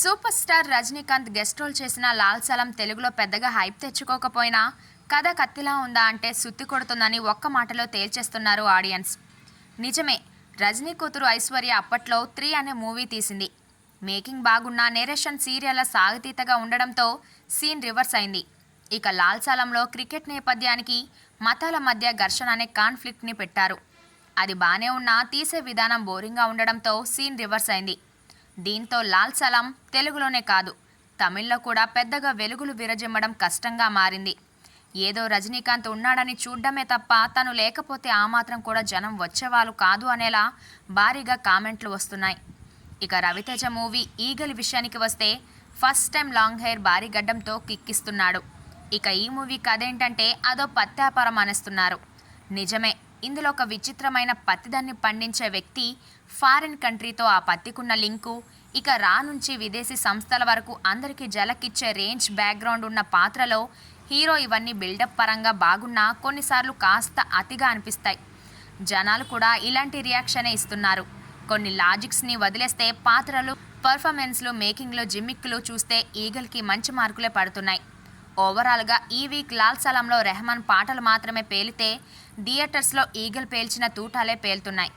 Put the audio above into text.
Super star Rajinikanth guest role చేసిన లాల్ సలం తెలుగులో పెద్దగా హైప్ తెచ్చుకోకపోయినా కథ కత్తిలా ఉందా అంటే సుత్తి కొడుతుందని ఒక్క మాటలో తేల్చేస్తున్నారు ఆడియన్స్. నిజమే, రజనీ కూతురు ఐశ్వర్య అప్పట్లో 3 అనే మూవీ తీసింది. మేకింగ్ బాగున్నా నేరేషన్ సీరియల్ల సాగతీతగా ఉండడంతో సీన్ రివర్స్ అయింది. ఇక లాల్ సలంలో క్రికెట్ నేపథ్యానికి మతాల మధ్య ఘర్షణ అనే కాన్ఫ్లిక్ట్ని పెట్టారు. అది బానే ఉన్నా తీసే విధానం బోరింగ్గా ఉండడంతో సీన్ రివర్స్ అయింది. దీంతో లాల్ సలం తెలుగులోనే కాదు, తమిళ్లో కూడా పెద్దగా వెలుగులు విరజిమ్మడం కష్టంగా మారింది. ఏదో రజనీకాంత్ ఉన్నాడని చూడ్డమే తప్ప తను లేకపోతే ఆ మాత్రం కూడా జనం వచ్చేవాళ్ళు కాదు అనేలా భారీగా కామెంట్లు వస్తున్నాయి. ఇక రవితేజ మూవీ ఈగలి విషయానికి వస్తే ఫస్ట్ టైం లాంగ్ హెయిర్ భారీ గడ్డంతో కిక్కిస్తున్నాడు. ఇక ఈ మూవీ కథ ఏంటంటే అదో పత్యాపారం అనేస్తున్నారు. నిజమే, ఇందులో ఒక విచిత్రమైన పత్తిదాన్ని పండించే వ్యక్తి, ఫారిన్ కంట్రీతో ఆ పత్తికున్న లింకు, ఇక రా నుంచి విదేశీ సంస్థల వరకు అందరికీ జలకిచ్చే రేంజ్ బ్యాక్గ్రౌండ్ ఉన్న పాత్రలో హీరో ఇవన్నీ బిల్డప్ పరంగా బాగున్నా కొన్నిసార్లు కాస్త అతిగా అనిపిస్తాయి. జనాలు కూడా ఇలాంటి రియాక్షనే ఇస్తున్నారు. కొన్ని లాజిక్స్ని వదిలేస్తే పాత్రలు, పర్ఫార్మెన్స్లు, మేకింగ్లో జిమ్మిక్కులు చూస్తే ఈగల్కి మంచి మార్కులే పడుతున్నాయి. ఓవరాల్గా ఈ వీక్ లాల్ సలంలో రెహమాన్ పాటలు మాత్రమే పేలితే థియేటర్స్లో ఈగల్ పేల్చిన తూటాలే పేలుతున్నాయి.